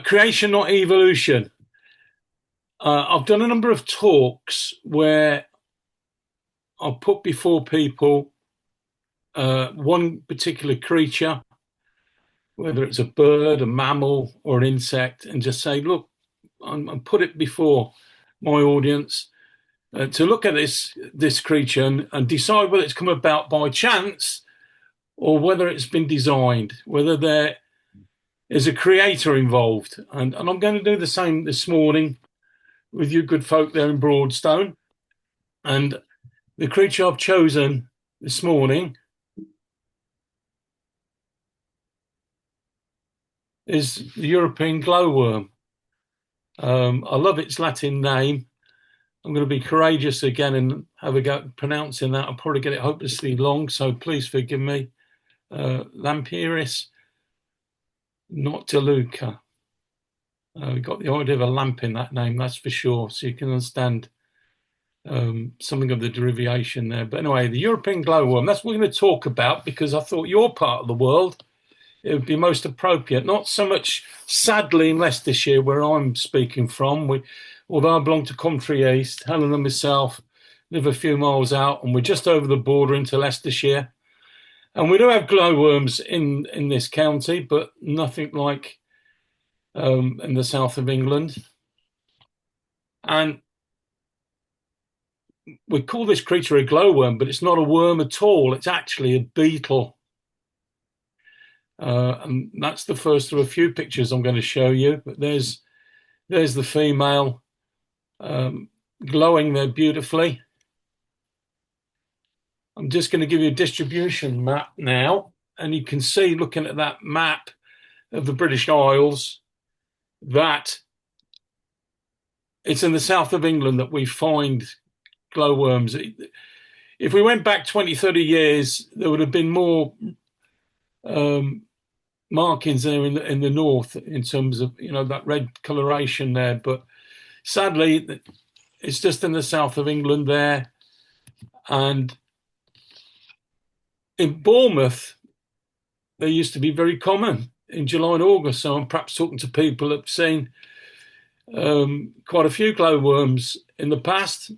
Creation, not evolution. I've done a number of talks where I've put before people one particular creature, whether it's a bird, a mammal, or an insect, and just say, look, and put it before my audience to look at this creature and decide whether it's come about by chance or whether it's been designed, whether there is a creator involved. And I'm going to do the same this morning with you good folk there in Broadstone. And the creature I've chosen this morning is the European glowworm. I love its Latin name. I'm going to be courageous again and have a go at pronouncing that. I'll probably get it hopelessly long, so please forgive me. Lampiris noctiluca. We've got the idea of a lamp in that name, that's for sure, so you can understand something of the derivation there. But anyway, the European glowworm, that's what we're going to talk about, because I thought your part of the world, it would be most appropriate. Not so much, sadly, in Leicestershire, where I'm speaking from. Although I belong to Country East, Helen and myself live a few miles out, and we're just over the border into Leicestershire. And we do have glowworms in this county, but nothing like in the south of England. And we call this creature a glowworm, but it's not a worm at all. It's actually a beetle. And that's the first of a few pictures I'm going to show you. But there's the female glowing there beautifully. I'm just going to give you a distribution map now. And you can see, looking at that map of the British Isles, that it's in the south of England that we find glowworms. If we went back 20, 30 years, there would have been more markings there in the north in terms of, that red coloration there. But sadly, it's just in the south of England there. And in Bournemouth, they used to be very common in July and August. So I'm perhaps talking to people that have seen quite a few glowworms in the past.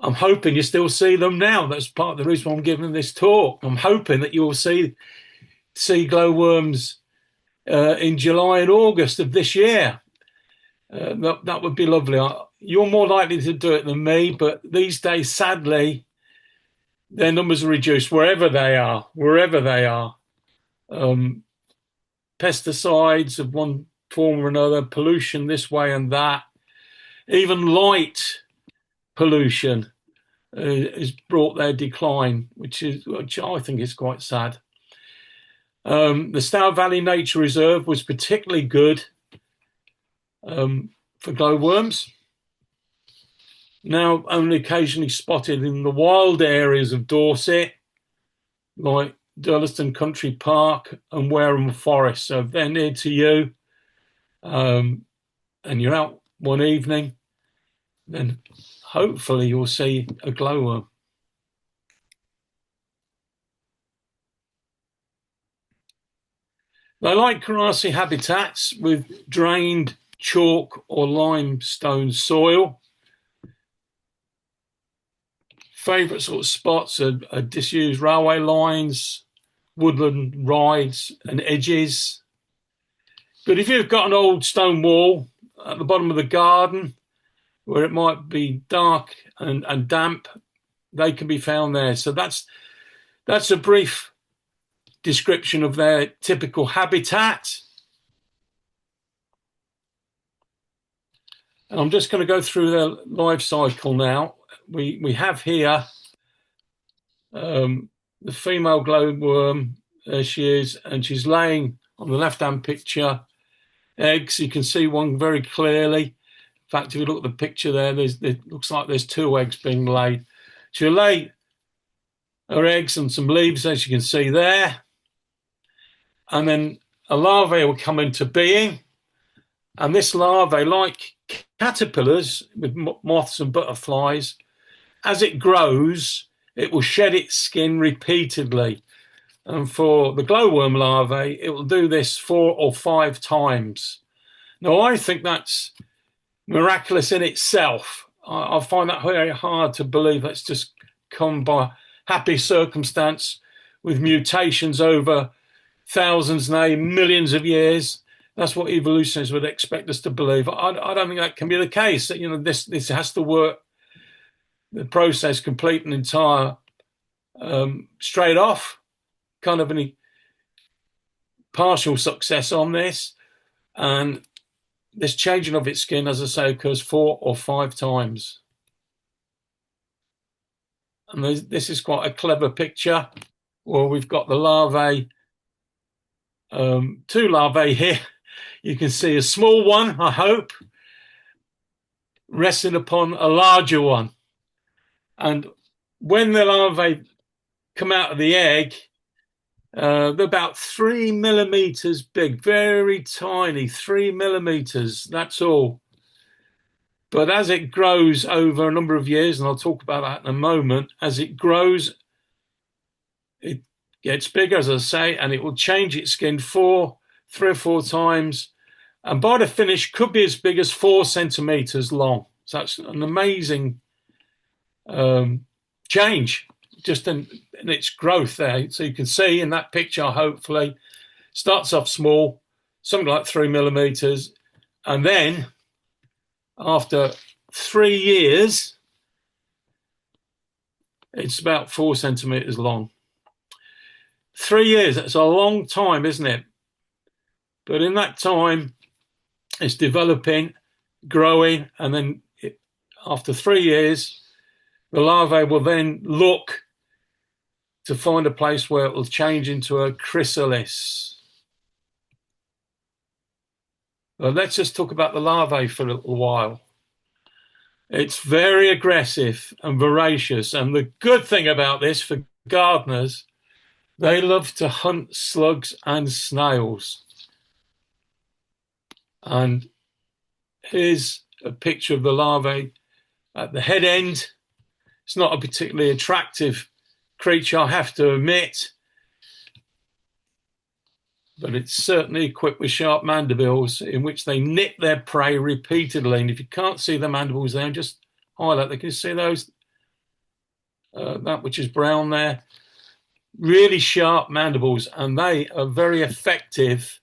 I'm hoping you still see them now. That's part of the reason why I'm giving this talk. I'm hoping that you'll see glowworms in July and August of this year. That would be lovely. You're more likely to do it than me, but these days, sadly, their numbers are reduced wherever they are. Pesticides of one form or another, pollution this way and that, even light pollution has brought their decline, which I think is quite sad. The Stour Valley Nature Reserve was particularly good for glowworms. Now only occasionally spotted in the wild areas of Dorset, like Durlaston Country Park and Wareham Forest. So if they're near to you and you're out one evening, then hopefully you'll see a glowworm. They like grassy habitats with drained chalk or limestone soil. Favourite sort of spots are disused railway lines, woodland rides and edges. But if you've got an old stone wall at the bottom of the garden where it might be dark and damp, they can be found there. So that's a brief description of their typical habitat. And I'm just going to go through their life cycle now. We have here the female glowworm. There she is, and she's laying on the left-hand picture eggs. You can see one very clearly. In fact, if you look at the picture there, it looks like there's two eggs being laid. She'll lay her eggs on some leaves, as you can see there. And then a larvae will come into being. And this larvae, like caterpillars with moths and butterflies, as it grows, it will shed its skin repeatedly. And for the glowworm larvae, it will do this 4 or 5 times. Now, I think that's miraculous in itself. I find that very hard to believe. That's just come by happy circumstance with mutations over thousands, nay, millions of years. That's what evolutionists would expect us to believe. I don't think that can be the case. You know, this has to work, the process complete and entire, straight off. Can't have any partial success on this. And this changing of its skin, as I say, occurs 4 or 5 times. And this is quite a clever picture. Well, we've got the larvae, 2 larvae here. You can see a small one, I hope, resting upon a larger one. And when the larvae come out of the egg, they're about 3 millimeters big, very tiny, 3 millimeters, that's all. But as it grows over a number of years, and I'll talk about that in a moment, as it grows, it gets bigger, as I say, and it will change its skin 3 or 4 times. And by the finish, could be as big as 4 centimeters long. So that's an amazing change just in its growth there. So you can see in that picture, hopefully, starts off small, something like 3 millimeters. And then after 3 years, it's about 4 centimeters long. 3 years, that's a long time, isn't it? But in that time, it's developing, growing, and then after 3 years, the larvae will then look to find a place where it will change into a chrysalis. Well, let's just talk about the larvae for a little while. It's very aggressive and voracious. And the good thing about this for gardeners, they love to hunt slugs and snails. And here's a picture of the larvae at the head end. It's not a particularly attractive creature, I have to admit, but it's certainly equipped with sharp mandibles in which they nip their prey repeatedly. And if you can't see the mandibles there, just highlight, they can see those, that which is brown there, really sharp mandibles, and they are very effective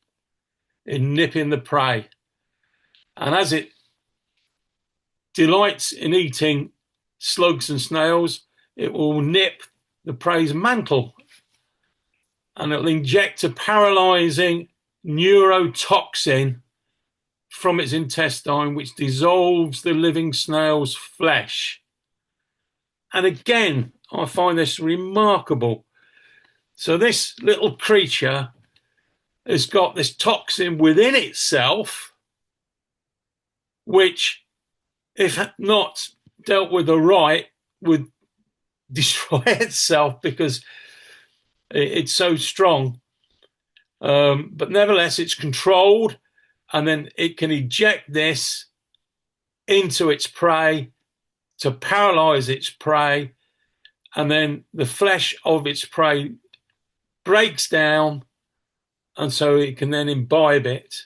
in nipping the prey. And as it delights in eating slugs and snails, it will nip the prey's mantle and it'll inject a paralyzing neurotoxin from its intestine, which dissolves the living snail's flesh. And again, I find this remarkable. So this little creature has got this toxin within itself, which, if not dealt with aright, would destroy itself because it's so strong. But nevertheless, it's controlled, and then it can eject this into its prey to paralyze its prey, and then the flesh of its prey breaks down, and so it can then imbibe it.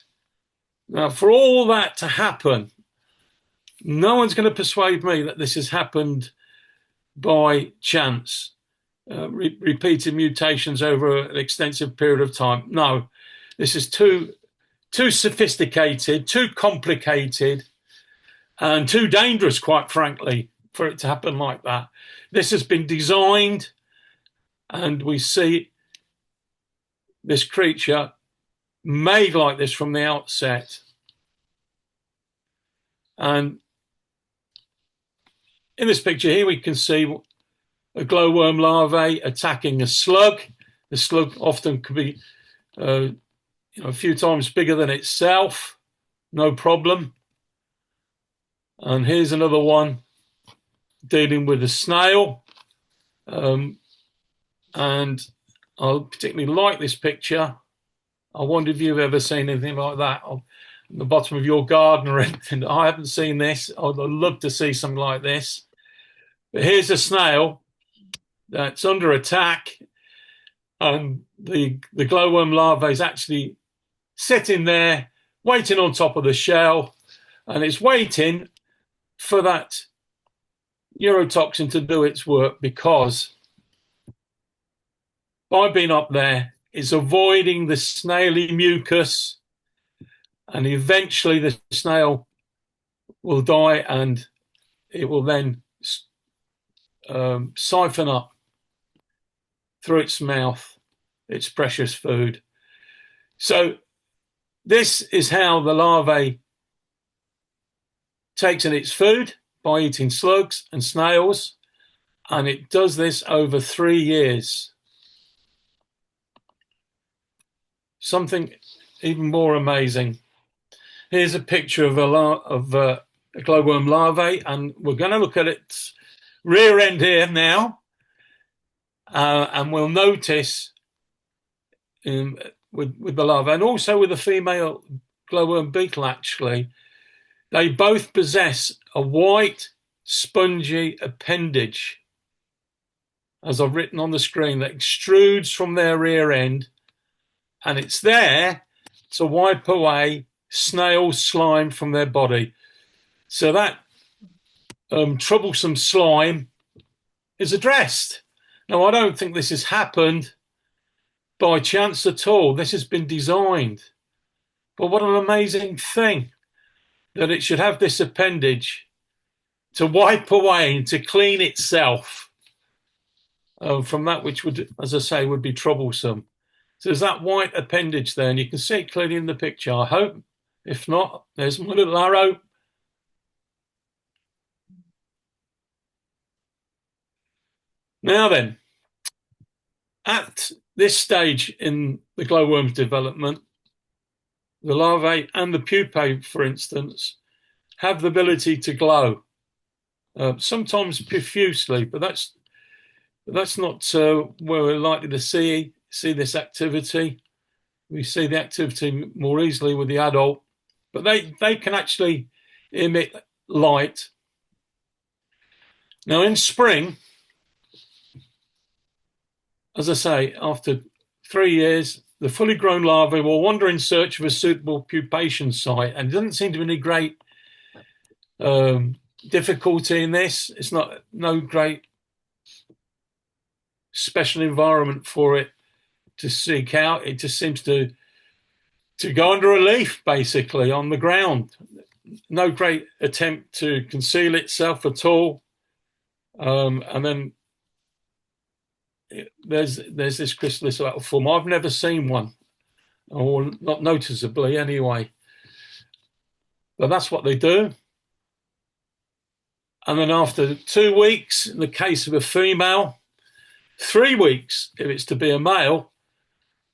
Now, for all that to happen, no one's going to persuade me that this has happened by chance, repeated mutations over an extensive period of time. No, this is too sophisticated, too complicated, and too dangerous, quite frankly, for it to happen like that. This has been designed, and we see this creature made like this from the outset. And in this picture here, we can see a glowworm larvae attacking a slug. The slug often could be a few times bigger than itself, no problem. And here's another one dealing with a snail. And I particularly like this picture. I wonder if you've ever seen anything like that on the bottom of your garden or anything. I haven't seen this. I'd love to see something like this. But here's a snail that's under attack. And the glowworm larvae is actually sitting there, waiting on top of the shell, and it's waiting for that neurotoxin to do its work, because by being up there, it's avoiding the snaily mucus, and eventually the snail will die, and it will then siphon up through its mouth its precious food. So this is how the larvae takes in its food, by eating slugs and snails, and it does this over 3 years. Something even more amazing. Here's a picture of a glowworm larvae, and we're going to look at its rear end here now, and we'll notice with the larva, and also with the female glowworm beetle, actually, they both possess a white, spongy appendage, as I've written on the screen, that extrudes from their rear end, and it's there to wipe away snail slime from their body. So that troublesome slime is addressed. Now, I don't think this has happened by chance at all. This has been designed. But what an amazing thing that it should have this appendage to wipe away and to clean itself from that which would, as I say, would be troublesome. So there's that white appendage there, and you can see it clearly in the picture, I hope. If not, there's my little arrow. Now then, at this stage in the glowworm's development, the larvae and the pupae, for instance, have the ability to glow, sometimes profusely, but that's not where we're likely to see this activity. We see the activity more easily with the adult, but they can actually emit light. Now, in spring, as I say, after 3 years, the fully grown larvae will wander in search of a suitable pupation site, and there doesn't seem to be any great difficulty in this. It's no great special environment for it to seek out. It just seems to go under a leaf, basically, on the ground. No great attempt to conceal itself at all. And then there's this chrysalis form. I've never seen one, or not noticeably anyway. But that's what they do. And then after 2 weeks, in the case of a female, 3 weeks, if it's to be a male,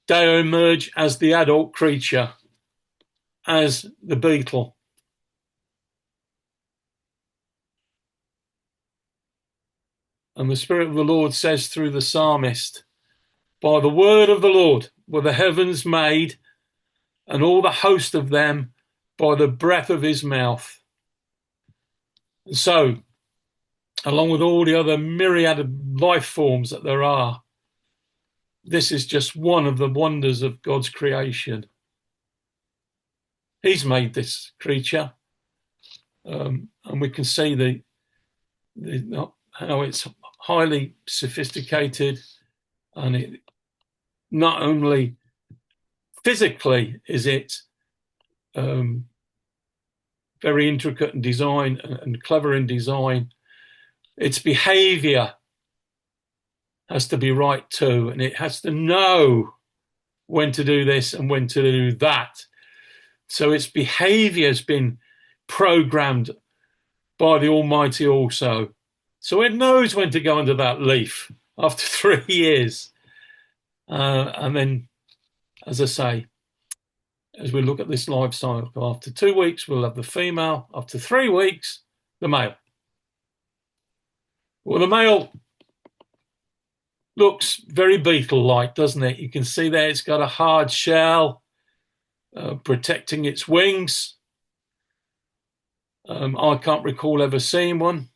they emerge as the adult creature, as the beetle. And the Spirit of the Lord says through the psalmist, "By the word of the Lord were the heavens made, and all the host of them by the breath of his mouth." And so, along with all the other myriad of life forms that there are, this is just one of the wonders of God's creation. He's made this creature, and we can see how it's highly sophisticated, and it not only physically is it very intricate in design and clever in design, its behavior has to be right too, and it has to know when to do this and when to do that. So its behavior has been programmed by the Almighty also. So it knows when to go under that leaf after 3 years. And then, as I say, as we look at this life cycle, after 2 weeks, we'll have the female. After 3 weeks, the male. Well, the male looks very beetle-like, doesn't it? You can see there it's got a hard shell protecting its wings. I can't recall ever seeing one.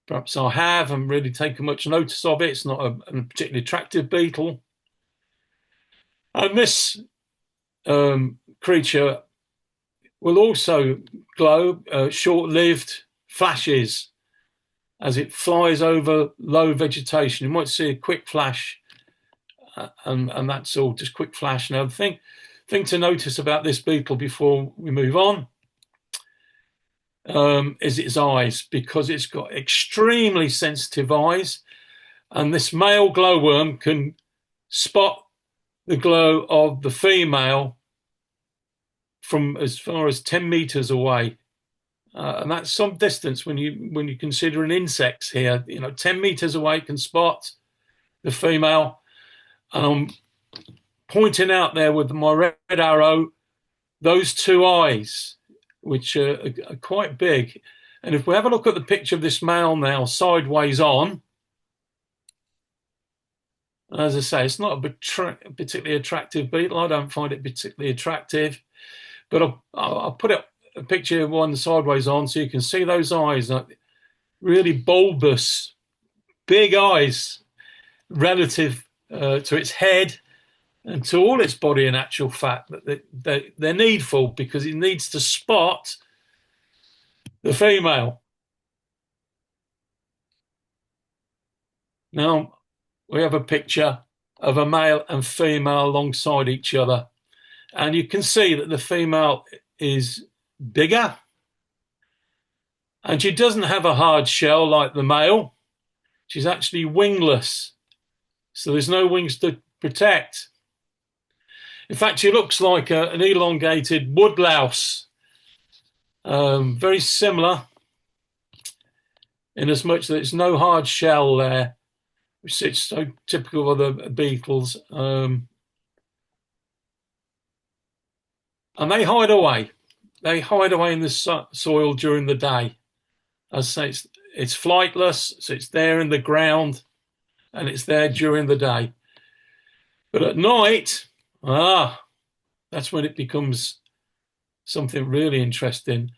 Perhaps I haven't really taken much notice of it. It's not a particularly attractive beetle. And this creature will also glow short-lived flashes as it flies over low vegetation. You might see a quick flash, and that's all, just quick flash. Now, the thing to notice about this beetle before we move on is its eyes, because it's got extremely sensitive eyes, and this male glowworm can spot the glow of the female from as far as 10 meters away. And that's some distance when you consider an insects here. 10 meters away can spot the female. And I'm pointing out there with my red arrow those two eyes, which are quite big. And if we have a look at the picture of this male now, sideways on, as I say, it's not a particularly attractive beetle. I don't find it particularly attractive. But I'll put up a picture of one sideways on so you can see those eyes, like really bulbous, big eyes relative to its head and to all its body, in actual fact. They're needful because it needs to spot the female. Now, we have a picture of a male and female alongside each other. And you can see that the female is bigger. And she doesn't have a hard shell like the male. She's actually wingless. So there's no wings to protect. In fact, she looks like an elongated woodlouse. Very similar, in as much that there's no hard shell there, which is so typical of the beetles. And they hide away. They hide away in the soil during the day. As I say, it's flightless, so it's there in the ground, and it's there during the day. But at night, that's when it becomes something really interesting.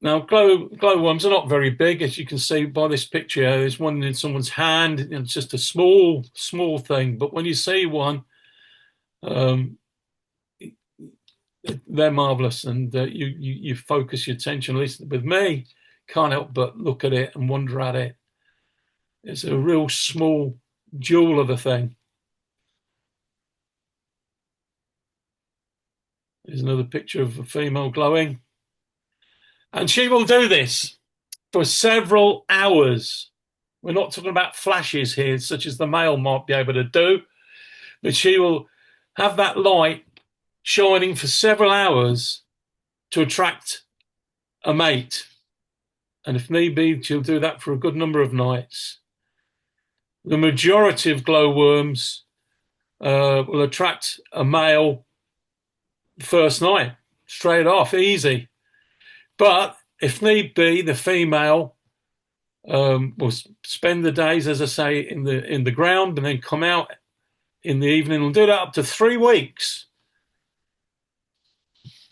Now, glowworms are not very big, as you can see by this picture. There's one in someone's hand. It's just a small thing. But when you see one, they're marvelous, and you focus your attention. At least with me, can't help but look at it and wonder at it. It's a real small jewel of a thing. There's another picture of a female glowing, and she will do this for several hours. We're not talking about flashes here, such as the male might be able to do, but she will have that light shining for several hours to attract a mate. And if need be, she'll do that for a good number of nights. The majority of glowworms will attract a male first night, straight off, easy. But if need be, the female will spend the days, as I say, in the ground, and then come out in the evening. Will do that up to 3 weeks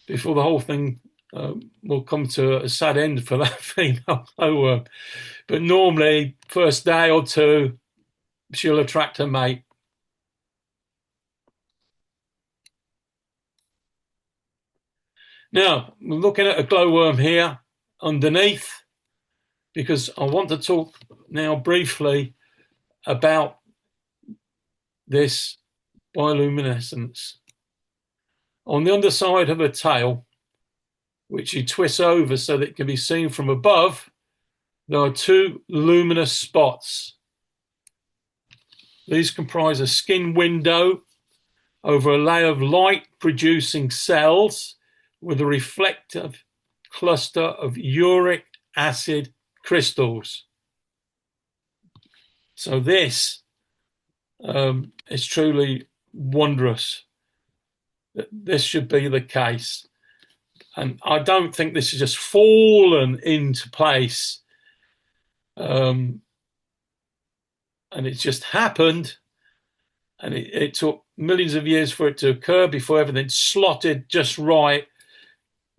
before the whole thing will come to a sad end for that female glowworm. But normally, first day or two, she'll attract a mate. Now, we're looking at a glowworm here underneath, because I want to talk now briefly about this bioluminescence. On the underside of her tail, which she twists over so that it can be seen from above, there are 2 luminous spots. These comprise a skin window over a layer of light-producing cells with a reflective cluster of uric acid crystals. So this is truly wondrous. This should be the case. And I don't think this has just fallen into place. And it's just happened. And it took millions of years for it to occur before everything slotted just right.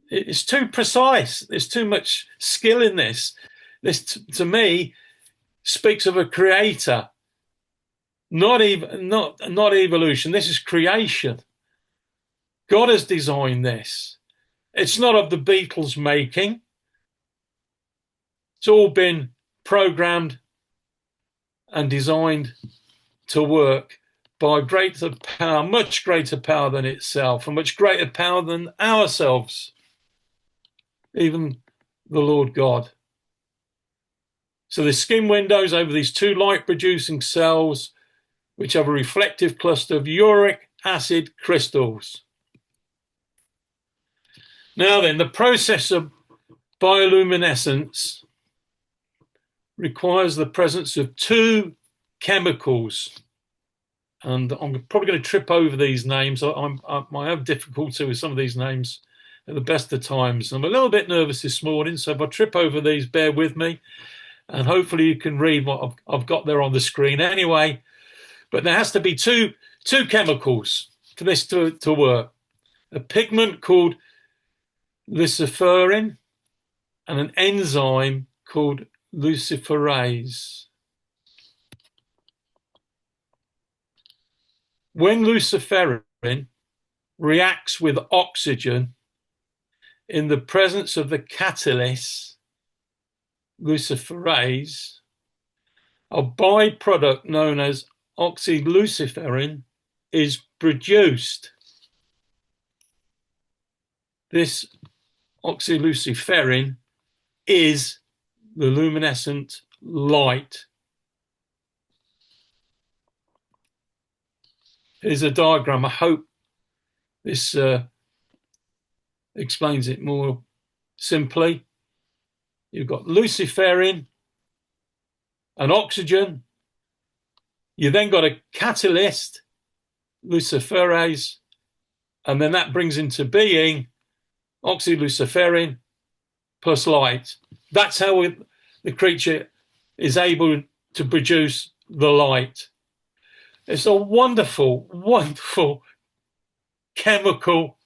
It's too precise. There's too much skill in this. This, to me, speaks of a creator, not evolution. This is creation. God has designed this. It's not of the Beatles' making. It's all been programmed and designed to work by greater power, much greater power than itself, and much greater power than ourselves, even the Lord God. So the skin windows over these two light-producing cells, which have a reflective cluster of uric acid crystals. Now then, the process of bioluminescence requires the presence of two chemicals. And I'm probably going to trip over these names. I have difficulty with some of these names at the best of times. I'm a little bit nervous this morning, so if I trip over these, bear with me. And hopefully you can read what I've got there on the screen anyway. But there has to be two chemicals for this to work. A pigment called luciferin and an enzyme called luciferase. When luciferin reacts with oxygen in the presence of the catalyst luciferase, a byproduct known as oxyluciferin is produced. This oxyluciferin is the luminescent light. Here's a diagram. I hope this explains it more simply. You've got luciferin and oxygen. You then got a catalyst, luciferase, and then that brings into being oxyluciferin plus light. That's how the creature is able to produce the light. It's a wonderful, wonderful chemical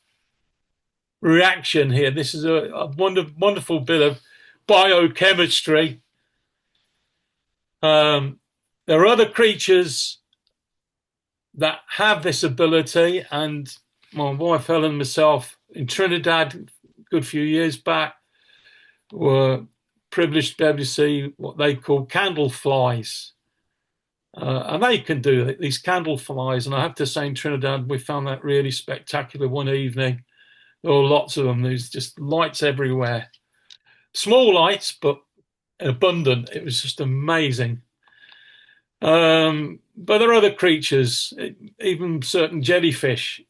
reaction here. This is a wonderful bit of biochemistry. There are other creatures that have this ability, and my wife Helen and myself in Trinidad a good few years back were privileged to be able to see what they call candle flies. And they can do it, these candle flies. And I have to say, in Trinidad, we found that really spectacular one evening. There were lots of them. There's just lights everywhere. Small lights, but abundant. It was just amazing. But there are other creatures, even certain jellyfish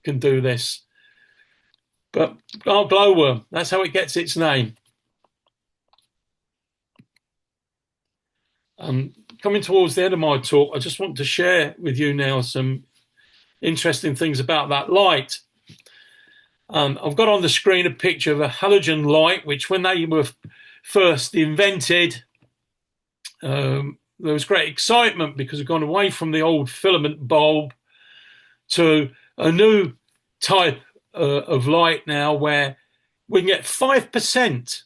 can do this. But our glowworm, that's how it gets its name. Coming towards the end of my talk, I just want to share with you now some interesting things about that light. I've got on the screen a picture of a halogen light, which when they were first invented, there was great excitement because we've gone away from the old filament bulb to a new type of light now where we can get 5%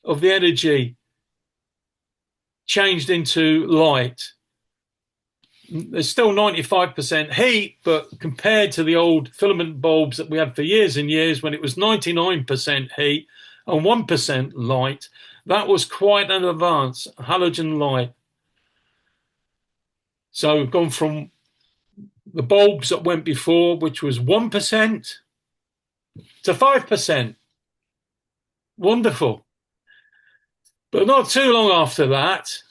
of the energy changed into light. There's still 95% heat, but compared to the old filament bulbs that we had for years and years when it was 99% heat and 1% light, that was quite an advance, halogen light. So we've gone from the bulbs that went before, which was 1%, to 5%. Wonderful. But not too long after that,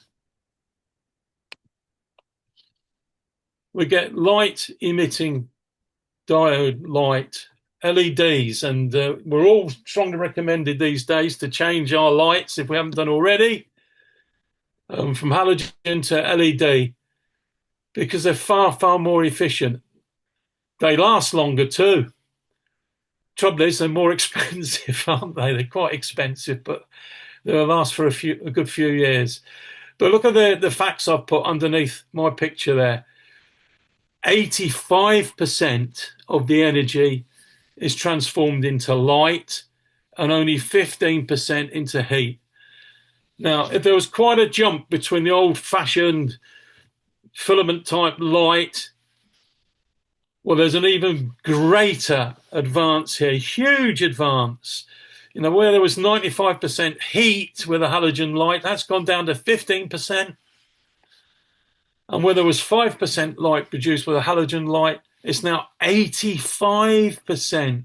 we get light emitting diode light, LEDs, and we're all strongly recommended these days to change our lights if we haven't done already, from halogen to LED, because they're far, far more efficient. They last longer too. Trouble is, they're more expensive, aren't they? They're quite expensive, but they'll last for a good few years. But look at the facts I've put underneath my picture there. 85% of the energy is transformed into light and only 15% into heat. Now, if there was quite a jump between the old-fashioned filament-type light, well, there's an even greater advance here, huge advance. You know, where there was 95% heat with a halogen light, that's gone down to 15%. And where there was 5% light produced with a halogen light, it's now 85%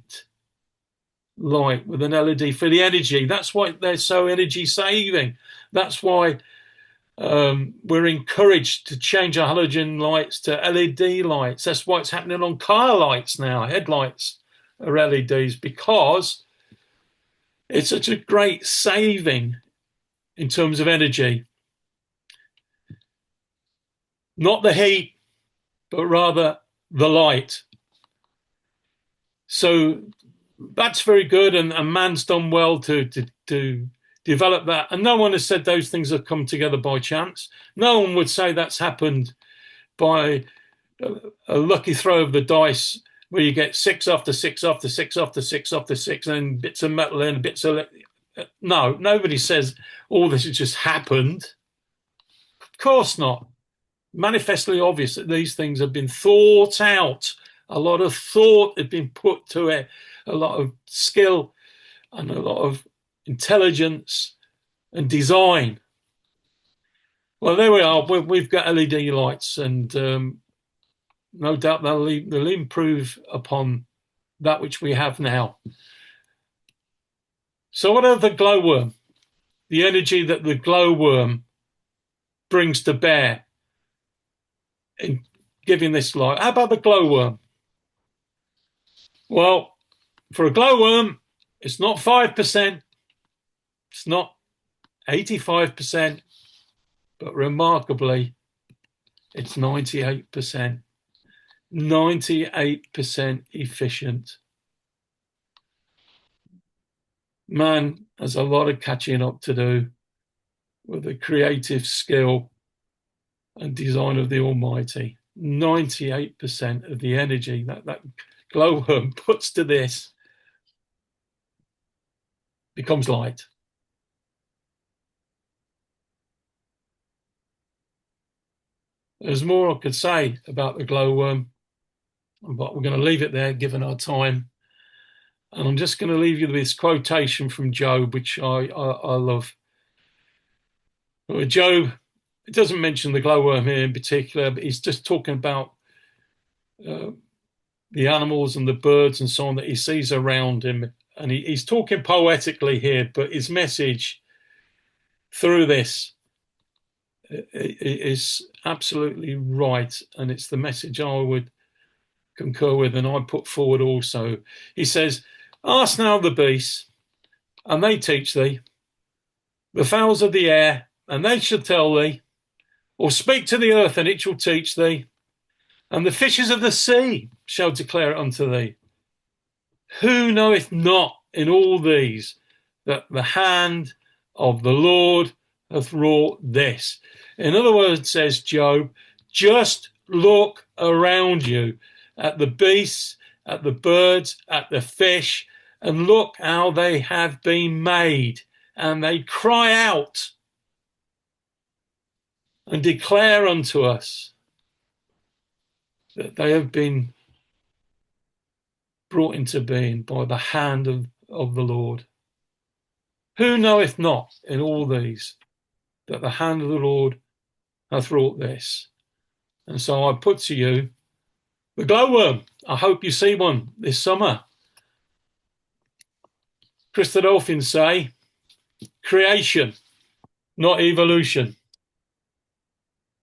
light with an LED for the energy. That's why they're so energy saving. That's why we're encouraged to change our halogen lights to LED lights. That's why it's happening on car lights now. Headlights are LEDs, because it's such a great saving in terms of energy. Not the heat, but rather the light. So that's very good, and man's done well to develop that. And no one has said those things have come together by chance. No one would say that's happened by a lucky throw of the dice, where you get 6 after 6 after 6 after 6 after 6, and bits of metal in, bits of... No, nobody says all this has just happened. Of course not. Manifestly obvious that these things have been thought out. A lot of thought had been put to it, a lot of skill and a lot of intelligence and design. Well, there we are. We've got LED lights, and no doubt they'll improve upon that which we have now. So what of the glowworm? The energy that the glowworm brings to bear in giving this light. How about the glowworm? Well, for a glowworm, it's not 5%, it's not 85%, but remarkably, it's 98%. 98% efficient. Man has a lot of catching up to do with the creative skill and design of the Almighty. 98% of the energy that glowworm puts to this becomes light. There's more I could say about the glowworm, but we're going to leave it there given our time. And I'm just going to leave you with this quotation from Job, which I love. Job, it doesn't mention the glowworm here in particular, but he's just talking about the animals and the birds and so on that he sees around him. And he's talking poetically here, but his message through this is absolutely right. And it's the message I would concur with, and I put forward also. He says, "Ask now the beasts, and they teach thee, the fowls of the air, and they shall tell thee, or speak to the earth, and it shall teach thee, and the fishes of the sea shall declare it unto thee. Who knoweth not in all these that the hand of the Lord hath wrought this?" In other words, says Job, just look around you at the beasts, at the birds, at the fish, and look how they have been made. And they cry out and declare unto us that they have been brought into being by the hand of the Lord. Who knoweth not in all these that the hand of the Lord hath wrought this? And so I put to you the glowworm. I hope you see one this summer. Christadelphians say creation, not evolution.